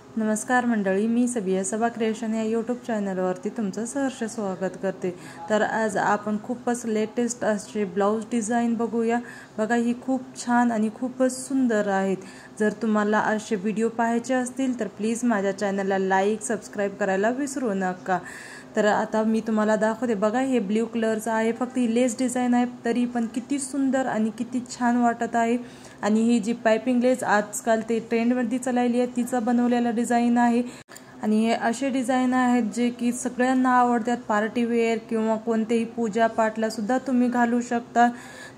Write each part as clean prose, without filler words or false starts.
नमस्कार मंडळी, मी सबिया सबा क्रिएशन या यूट्यूब चॅनलवरती तुमचं सहर्ष स्वागत करते। तर आज आपण खूपच लेटेस्ट असे ब्लाउज डिझाइन बघूया। बघा, ही खूप छान आणि खूपच सुंदर आहेत। जर तुम्हाला असे व्हिडिओ पाहायचे असतील तर प्लीज माझ्या चॅनलला लाईक सबस्क्राइब करायला विसरू नका। तर आता मी तुम्हाला दाखवते। बघा, हे ब्लू कलरचं आहे, फक्त ही लेस डिझाइन आहे, तरी पण किती सुंदर आणि किती छान वाटत आहे। आणि ही जी पाइपिंग लेस आजकाल ते ट्रेंडमध्ये चालली आहे तिचा बनवलेला डिझाइन आहे। आणि हे असे डिझाइन आहेत जे की सगळ्यांना आवडतात। पार्टी वेअर किंवा कोणतेही पूजा पाठला सुद्धा तुम्ही घालू शकता।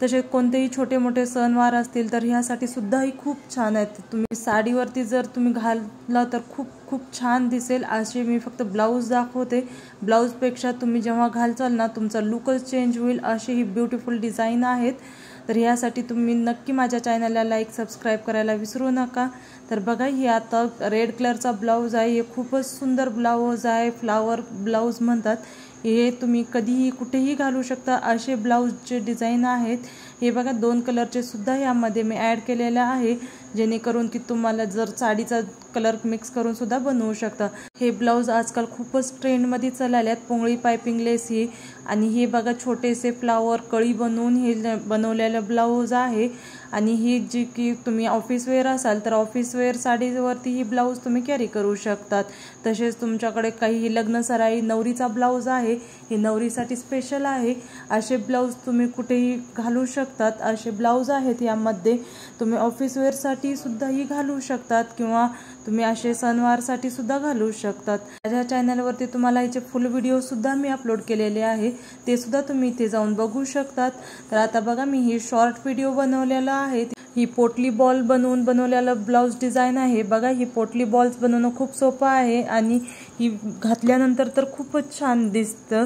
तसे कोणतेही छोटे मोठे सणवार असतील तर ह्यासाठी सुद्धा ही खूप छान आहेत। तुम्ही साडीवरती जर तुम्ही घालला तर खूप खूप छान दिसेल। असे मी फक्त ब्लाउज दाखवते। ब्लाउजपेक्षा तुम्ही जेव्हा घालचाल ना तुमचा लुकच चेंज होईल, अशी ही ब्युटिफुल डिझाइन आहेत। तर यासाठी तुम्ही नक्की माझ्या चॅनलला लाईक सबस्क्राइब करायला विसरू नका। तर बघा, ही आता रेड कलरचा ब्लाउज आहे। हे खूपच सुंदर ब्लाउज आहे, फ्लावर ब्लाउज म्हणतात। हे तुम्ही कधीही कुठेही घालू शकता, असे ब्लाउजचे डिझाइन आहेत। हे बघा, 2 कलरचे सुद्धा यामध्ये मी ॲड केलेले आहे, जेणेकरून की तुम्हाला जर साडीचा कलर मिक्स करून सुद्धा बनवू शकता। हे ब्लाउज आजकाल खूपच ट्रेंडमध्ये चालले आहेत, पोंगळी पाइपिंग लेस ही। आणि हे बघा, छोटेसे फ्लावर कळी बनवून हे बनवलेलं ब्लाउज आहे। आणि ही जी की तुम्ही ऑफिस वेअर असाल तर ऑफिस वेअर साडीवरती ही ब्लाउज तुम्ही कॅरी करू शकतात। तसेच तुमच्याकडे काही लग्न सराई नवरीचा ब्लाउज आहे, हे नवरीसाठी स्पेशल आहे। असे ब्लाउज तुम्ही कुठेही घालू शकतात। असे ब्लाउज आहेत यामध्ये, तुम्ही ऑफिस वेअरसाठी सुद्धाही घालू शकतात किंवा तुम्ही असे सणवारसाठी सुद्धा घालू शकतात। माझ्या चॅनलवरती तुम्हाला याचे फुल व्हिडिओ सुद्धा मी अपलोड केलेले आहे, ते सुद्धा तुम्ही इथे जाऊन बघू शकतात। तर आता बघा, मी ही शॉर्ट व्हिडिओ बनवलेला आहे। ही पोटली बॉल बनवून बनवलेलं ब्लाउज डिझाइन आहे। बघा, ही पोटली बॉल्स बनवणं खूप सोपं आहे आणि ही घातल्यानंतर तर खूपच छान दिसतं।